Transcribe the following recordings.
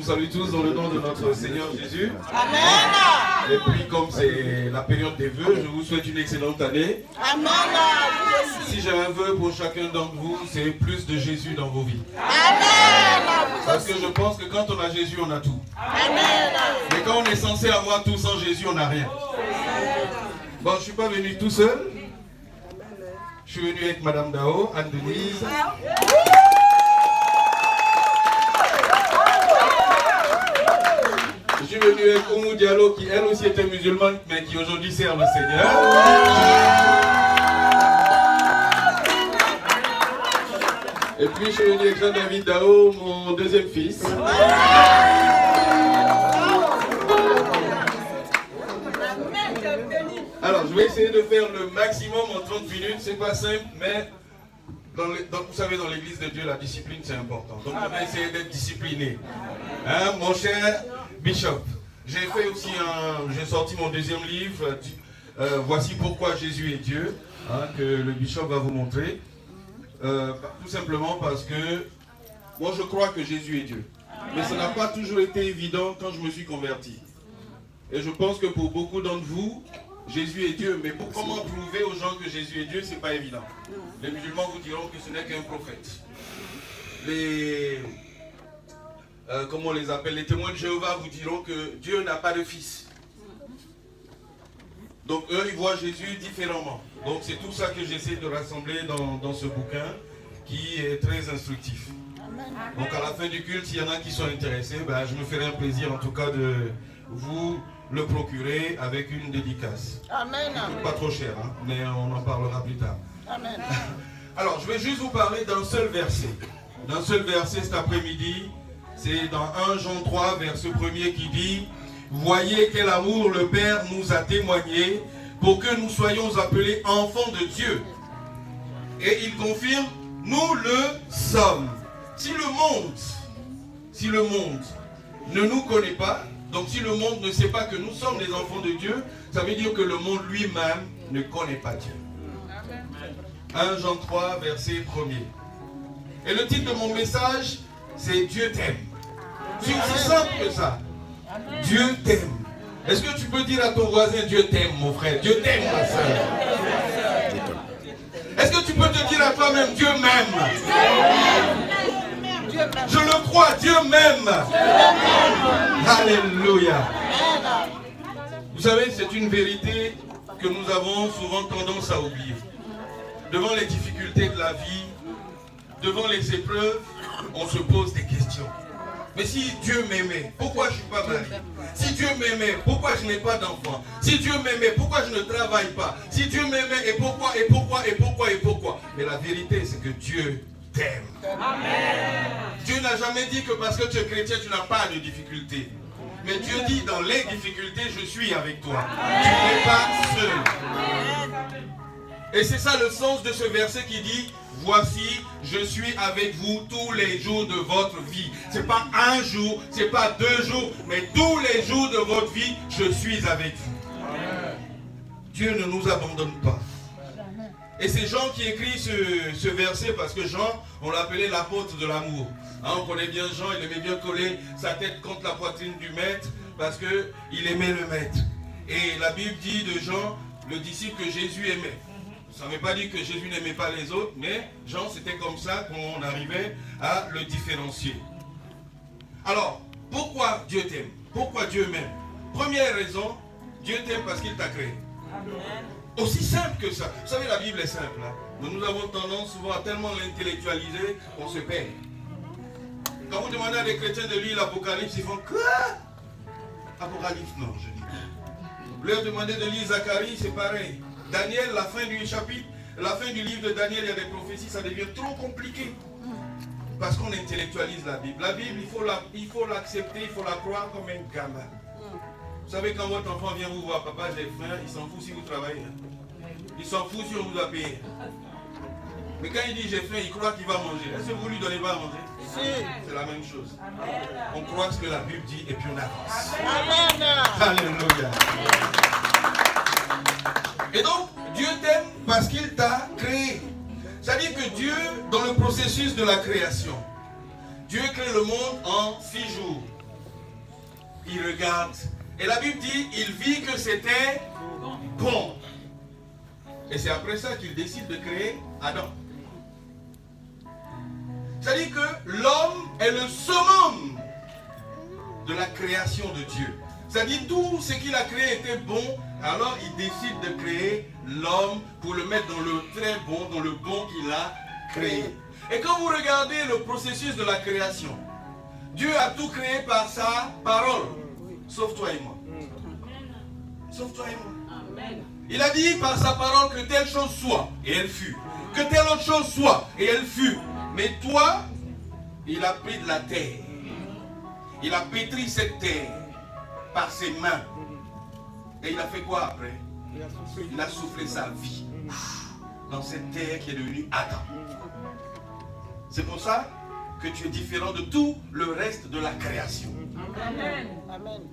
salue tous dans le nom de notre Seigneur Jésus. Amen. Et puis comme c'est la période des vœux, je vous souhaite une excellente année. Amen. Si j'ai un vœu pour chacun d'entre vous, c'est plus de Jésus dans vos vies. Amen. Parce que je pense que quand on a Jésus, on a tout. Amen. Mais quand on est censé avoir tout sans Jésus, on n'a rien. Bon, je ne suis pas venu tout seul. Je suis venu avec Madame Dao, Anne-Denise. Je suis venu avec Oumou Diallo qui elle aussi était musulmane mais qui aujourd'hui sert le Seigneur. Et puis je suis venu avec Jean-David Dao, mon deuxième fils. Alors je vais essayer de faire le maximum en 30 minutes, c'est pas simple mais vous savez dans l'église de Dieu la discipline c'est important. Donc on va essayer d'être discipliné. Hein, mon cher Bishop, j'ai sorti mon deuxième livre, Voici pourquoi Jésus est Dieu, hein, que le Bishop va vous montrer. Tout simplement parce que moi je crois que Jésus est Dieu. Mais ça n'a pas toujours été évident quand je me suis converti. Et je pense que pour beaucoup d'entre vous, Jésus est Dieu. Mais comment prouver aux gens que Jésus est Dieu, c'est pas évident. Les musulmans vous diront que ce n'est qu'un prophète. Comment on les appelle, les témoins de Jéhovah vous diront que Dieu n'a pas de fils. Donc eux, ils voient Jésus différemment. Donc c'est tout ça que j'essaie de rassembler dans ce bouquin qui est très instructif. Donc à la fin du culte, s'il y en a qui sont intéressés, ben, je me ferai un plaisir en tout cas de vous le procurer avec une dédicace. Amen. Pas trop cher, hein, mais on en parlera plus tard. Amen. Alors je vais juste vous parler d'un seul verset. D'un seul verset cet après-midi. C'est dans 1 Jean 3, verset 1er qui dit « Voyez quel amour le Père nous a témoigné pour que nous soyons appelés enfants de Dieu. » Et il confirme « Nous le sommes. » Si le monde ne nous connaît pas, donc si le monde ne sait pas que nous sommes les enfants de Dieu, ça veut dire que le monde lui-même ne connaît pas Dieu. 1 Jean 3, verset 1er. Et le titre de mon message, c'est « Dieu t'aime ». C'est aussi simple que ça. Dieu t'aime. Est-ce que tu peux dire à ton voisin, Dieu t'aime, mon frère? Dieu t'aime, ma soeur. Est-ce que tu peux te dire à toi-même, Dieu m'aime? Je le crois, Dieu m'aime. Alléluia. Vous savez, c'est une vérité que nous avons souvent tendance à oublier. Devant les difficultés de la vie, devant les épreuves, on se pose des questions. Mais si Dieu m'aimait, pourquoi je ne suis pas marié? Si Dieu m'aimait, pourquoi je n'ai pas d'enfant? Si Dieu m'aimait, pourquoi je ne travaille pas? Si Dieu m'aimait, et pourquoi? Mais la vérité, c'est que Dieu t'aime. Amen. Dieu n'a jamais dit que parce que tu es chrétien, tu n'as pas de difficultés. Mais Dieu dit, dans les difficultés, je suis avec toi. Amen. Tu n'es pas seul. Et c'est ça le sens de ce verset qui dit, voici, je suis avec vous tous les jours de votre vie. Ce n'est pas un jour, ce n'est pas 2 jours, mais tous les jours de votre vie, je suis avec vous. Amen. Dieu ne nous abandonne pas. Et c'est Jean qui écrit ce verset parce que Jean, on l'appelait l'apôtre de l'amour. Hein, on connaît bien Jean, il aimait bien coller sa tête contre la poitrine du maître parce qu'il aimait le maître. Et la Bible dit de Jean, le disciple que Jésus aimait. Ça ne veut pas dire que Jésus n'aimait pas les autres, mais Jean, c'était comme ça qu'on arrivait à le différencier. Alors, pourquoi Dieu t'aime? Pourquoi Dieu m'aime? Première raison, Dieu t'aime parce qu'il t'a créé. Amen. Aussi simple que ça. Vous savez, la Bible est simple. Hein? Mais nous avons tendance souvent à tellement l'intellectualiser qu'on se perd. Quand vous demandez à des chrétiens de lire l'Apocalypse, ils font quoi? Apocalypse, non, je dis. Vous leur demandez de lire Zacharie, c'est pareil. Daniel, la fin du chapitre, la fin du livre de Daniel, il y a des prophéties, ça devient trop compliqué. Parce qu'on intellectualise la Bible. La Bible, il faut l'accepter, il faut la croire comme un gamin. Vous savez, quand votre enfant vient vous voir, papa, j'ai faim, il s'en fout si vous travaillez. Il s'en fout si on vous a payé. Mais quand il dit j'ai faim, il croit qu'il va manger. Est-ce que vous lui donnez pas à manger? Si. C'est la même chose. On croit ce que la Bible dit et puis on avance. Amen. Alléluia. Et donc, Dieu t'aime parce qu'il t'a créé. C'est-à-dire que Dieu, dans le processus de la création, Dieu crée le monde en 6 jours. il regarde. Et la Bible dit, il vit que c'était bon. Et c'est après ça qu'il décide de créer Adam. C'est-à-dire que l'homme est le summum de la création de Dieu. C'est-à-dire tout ce qu'il a créé était bon, alors il décide de créer l'homme pour le mettre dans le très bon, dans le bon qu'il a créé. Et quand vous regardez le processus de la création, Dieu a tout créé par sa parole, sauf toi et moi. Sauf toi et moi. Il a dit par sa parole que telle chose soit, et elle fut. Que telle autre chose soit, et elle fut. Mais toi, il a pris de la terre. Il a pétri cette terre par ses mains. Et il a fait quoi après? Il a soufflé sa vie dans cette terre qui est devenue Adam. C'est pour ça que tu es différent de tout le reste de la création. Amen.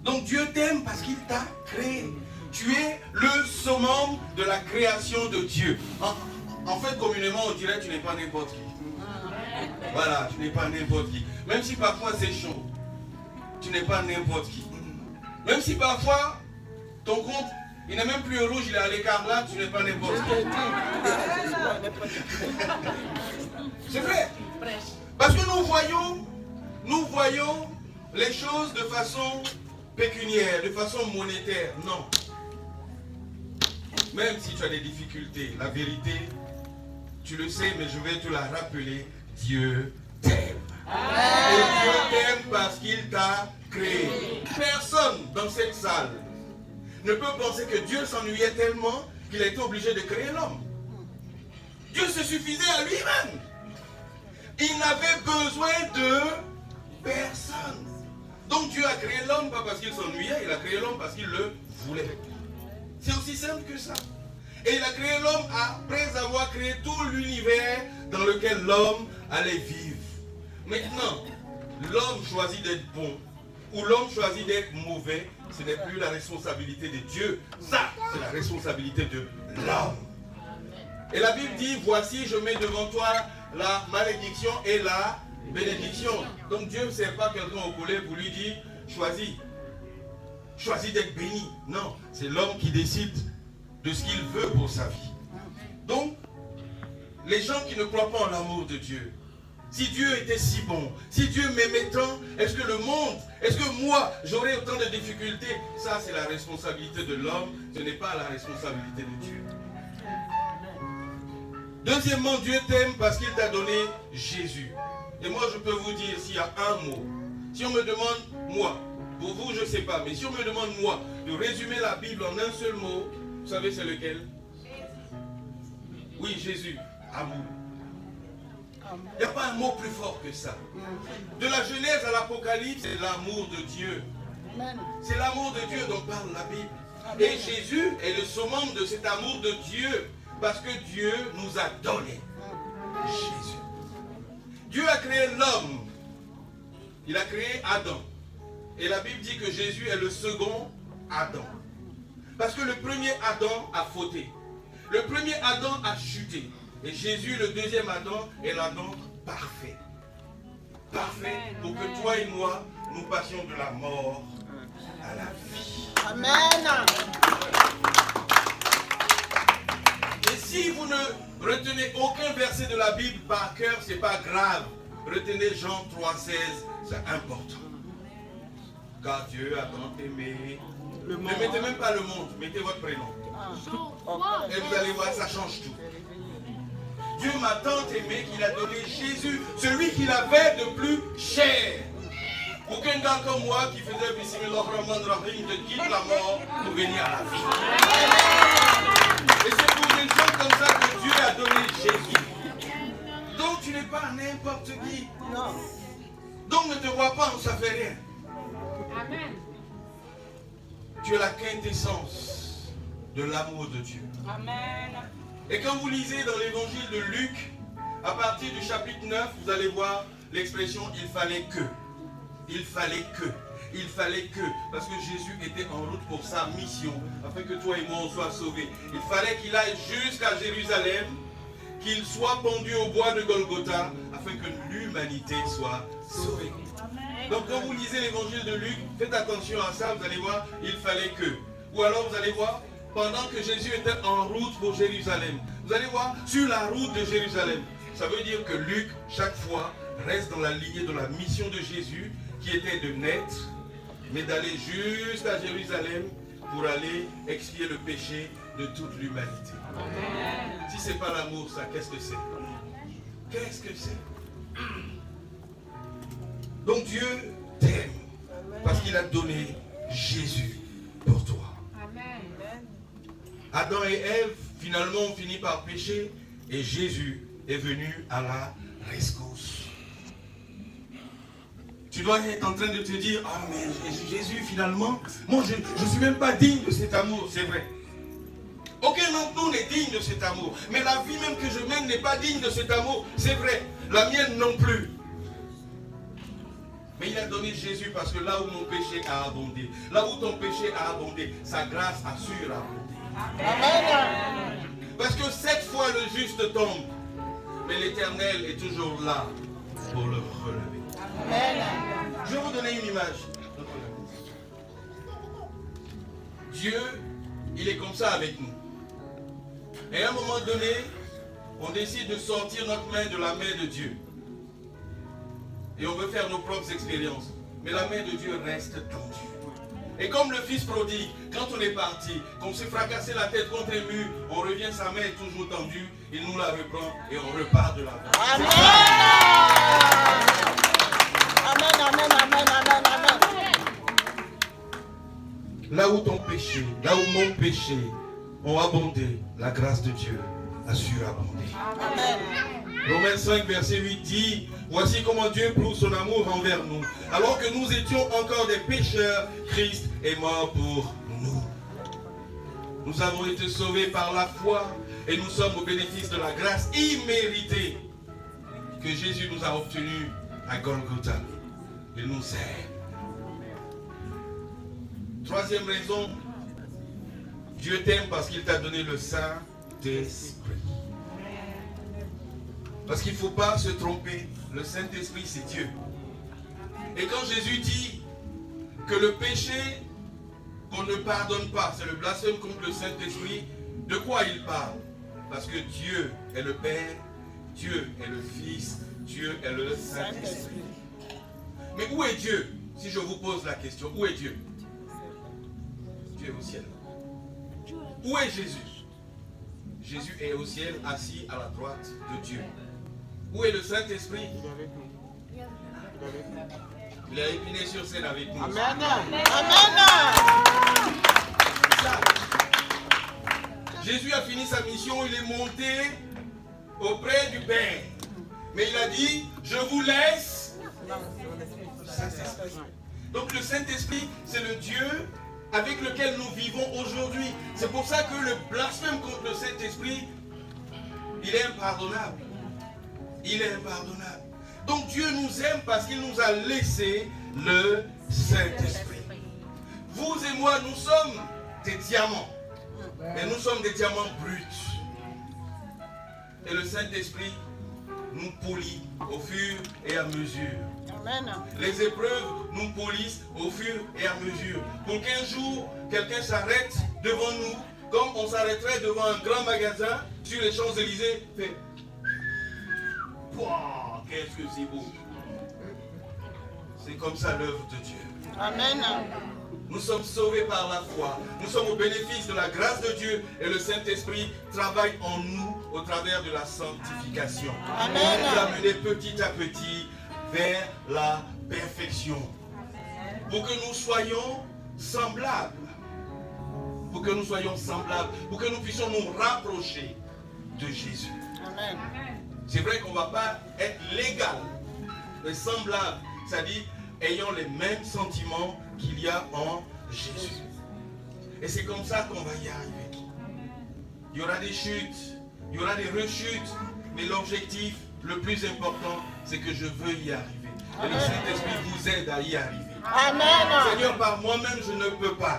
Donc Dieu t'aime parce qu'il t'a créé. Tu es le summum de la création de Dieu. En fait, communément, on dirait que tu n'es pas n'importe qui. Voilà, tu n'es pas n'importe qui. Même si parfois c'est chaud, tu n'es pas n'importe qui. Même si parfois, ton compte, il n'est même plus au rouge, il est à l'écarlate, tu n'es pas n'importe qui. C'est vrai. Parce que nous voyons les choses de façon pécuniaire, de façon monétaire. Non. Même si tu as des difficultés, la vérité, tu le sais, mais je vais te la rappeler, Dieu t'aime. Et Dieu t'aime parce qu'il t'a créé. Personne dans cette salle ne peut penser que Dieu s'ennuyait tellement qu'il a été obligé de créer l'homme. Dieu se suffisait à lui-même. Il n'avait besoin de personne. Donc Dieu a créé l'homme pas parce qu'il s'ennuyait, il a créé l'homme parce qu'il le voulait. C'est aussi simple que ça. Et il a créé l'homme après avoir créé tout l'univers dans lequel l'homme allait vivre. Maintenant, l'homme choisit d'être bon ou l'homme choisit d'être mauvais, ce n'est plus la responsabilité de Dieu. Ça, c'est la responsabilité de l'homme. Et la Bible dit, voici, je mets devant toi la malédiction et la bénédiction. Donc Dieu ne sert pas quelqu'un au collet pour lui dire, choisis. Choisis d'être béni. Non, c'est l'homme qui décide de ce qu'il veut pour sa vie. Donc, les gens qui ne croient pas en l'amour de Dieu, si Dieu était si bon, si Dieu m'aimait tant, est-ce que le monde, est-ce que moi, j'aurais autant de difficultés? Ça, c'est la responsabilité de l'homme, ce n'est pas la responsabilité de Dieu. Deuxièmement, Dieu t'aime parce qu'il t'a donné Jésus. Et moi, je peux vous dire, s'il y a un mot, si on me demande, moi, pour vous, je ne sais pas, mais si on me demande, moi, de résumer la Bible en un seul mot, vous savez c'est lequel? Oui, Jésus, amour. Il n'y a pas un mot plus fort que ça. De la Genèse à l'Apocalypse, c'est l'amour de Dieu. C'est l'amour de Dieu dont parle la Bible. Et Jésus est le summum de cet amour de Dieu, parce que Dieu nous a donné Jésus. Dieu a créé l'homme. Il a créé Adam. Et la Bible dit que Jésus est le second Adam. Parce que le premier Adam a fauté. Le premier Adam a chuté. Et Jésus, le deuxième Adam, est l'Adam parfait. Parfait pour que toi et moi, nous passions de la mort à la vie. Amen. Et si vous ne retenez aucun verset de la Bible par cœur, ce n'est pas grave. Retenez Jean 3,16, c'est important. Car Dieu a tant aimé. Ne mettez même pas le monde, mettez votre prénom. Et vous allez voir, ça change tout. Dieu m'a tant aimé qu'il a donné Jésus, celui qu'il avait de plus cher. Aucun gars comme moi qui faisait Bismillahirrahmanirrahim te quitte la mort pour venir à la vie. Et c'est pour des gens comme ça que Dieu a donné Jésus. Donc tu n'es pas n'importe qui. Non. Donc ne te vois pas, on ne fait rien. Amen. Tu es la quintessence de l'amour de Dieu. Amen. Et quand vous lisez dans l'évangile de Luc, à partir du chapitre 9, vous allez voir l'expression « il fallait que ». Il fallait que. Il fallait que. Parce que Jésus était en route pour sa mission, afin que toi et moi on soit sauvés. Il fallait qu'il aille jusqu'à Jérusalem, qu'il soit pendu au bois de Golgotha, afin que l'humanité soit sauvée. Donc quand vous lisez l'évangile de Luc, faites attention à ça, vous allez voir, il fallait que. Ou alors vous allez voir, pendant que Jésus était en route pour Jérusalem, vous allez voir, sur la route de Jérusalem. Ça veut dire que Luc, chaque fois, reste dans la lignée de la mission de Jésus, qui était de naître, mais d'aller jusqu'à Jérusalem pour aller expier le péché de toute l'humanité. Si ce n'est pas l'amour, ça, qu'est-ce que c'est? Qu'est-ce que c'est? Donc Dieu t'aime parce qu'il a donné Jésus pour toi. Adam et Ève, finalement, ont fini par pécher et Jésus est venu à la rescousse. Tu dois être en train de te dire, ah mais Jésus finalement, moi je ne suis même pas digne de cet amour, c'est vrai. Aucun d'entre nous n'est digne de cet amour. Mais la vie même que je mène n'est pas digne de cet amour, c'est vrai. La mienne non plus. Mais il a donné Jésus parce que là où mon péché a abondé, là où ton péché a abondé, sa grâce a surabondé. Amen. Parce que 7 fois le juste tombe, mais l'Éternel est toujours là pour le relever. Amen. Je vais vous donner une image. Dieu, il est comme ça avec nous. Et à un moment donné, on décide de sortir notre main de la main de Dieu. Et on veut faire nos propres expériences. Mais la main de Dieu reste tendue. Et comme le fils prodigue, quand on est parti, qu'on s'est fracassé la tête contre un mur, on revient, sa main est toujours tendue, il nous la reprend et on repart de là. Amen. Amen, amen, amen, amen, amen. Là où ton péché, là où mon péché ont abondé, la grâce de Dieu a surabondé. Amen. Romains 5, verset 8 dit, voici comment Dieu prouve son amour envers nous. Alors que nous étions encore des pécheurs, Christ est mort pour nous. Nous avons été sauvés par la foi et nous sommes au bénéfice de la grâce imméritée que Jésus nous a obtenue à Golgotha. Il nous aime. Troisième raison, Dieu t'aime parce qu'il t'a donné le Saint-Esprit. Parce qu'il ne faut pas se tromper. Le Saint-Esprit, c'est Dieu. Et quand Jésus dit que le péché qu'on ne pardonne pas, c'est le blasphème contre le Saint-Esprit, de quoi il parle? Parce que Dieu est le Père, Dieu est le Fils, Dieu est le Saint-Esprit. Mais où est Dieu? Si je vous pose la question, où est Dieu? Dieu est au ciel. Où est Jésus? Jésus est au ciel, assis à la droite de Dieu. Où est le Saint-Esprit? Il a épiné sur scène avec nous. Amen. Amen. Jésus a fini sa mission, il est monté auprès du Père. Mais il a dit, je vous laisse Saint-Esprit. Donc le Saint-Esprit, c'est le Dieu avec lequel nous vivons aujourd'hui. C'est pour ça que le blasphème contre le Saint-Esprit, il est impardonnable. Il est impardonnable. Donc Dieu nous aime parce qu'il nous a laissé le Saint-Esprit. Vous et moi, nous sommes des diamants. Mais nous sommes des diamants bruts. Et le Saint-Esprit nous polit au fur et à mesure. Amen. Les épreuves nous polissent au fur et à mesure. Pour qu'un jour, quelqu'un s'arrête devant nous, comme on s'arrêterait devant un grand magasin sur les Champs-Élysées, fait wow, qu'est-ce que c'est beau. C'est comme ça l'œuvre de Dieu. Amen. Nous sommes sauvés par la foi. Nous sommes au bénéfice de la grâce de Dieu et le Saint-Esprit travaille en nous au travers de la sanctification. Amen. Il nous amener petit à petit vers la perfection. Pour que nous soyons semblables. Pour que nous soyons semblables. Pour que nous puissions nous rapprocher de Jésus. Amen. C'est vrai qu'on ne va pas être légal, mais semblable, c'est-à-dire ayant les mêmes sentiments qu'il y a en Jésus. Et c'est comme ça qu'on va y arriver. Il y aura des chutes, il y aura des rechutes, mais l'objectif le plus important, c'est que je veux y arriver. Et le Saint-Esprit vous aide à y arriver. Amen. Seigneur, par moi-même, je ne peux pas.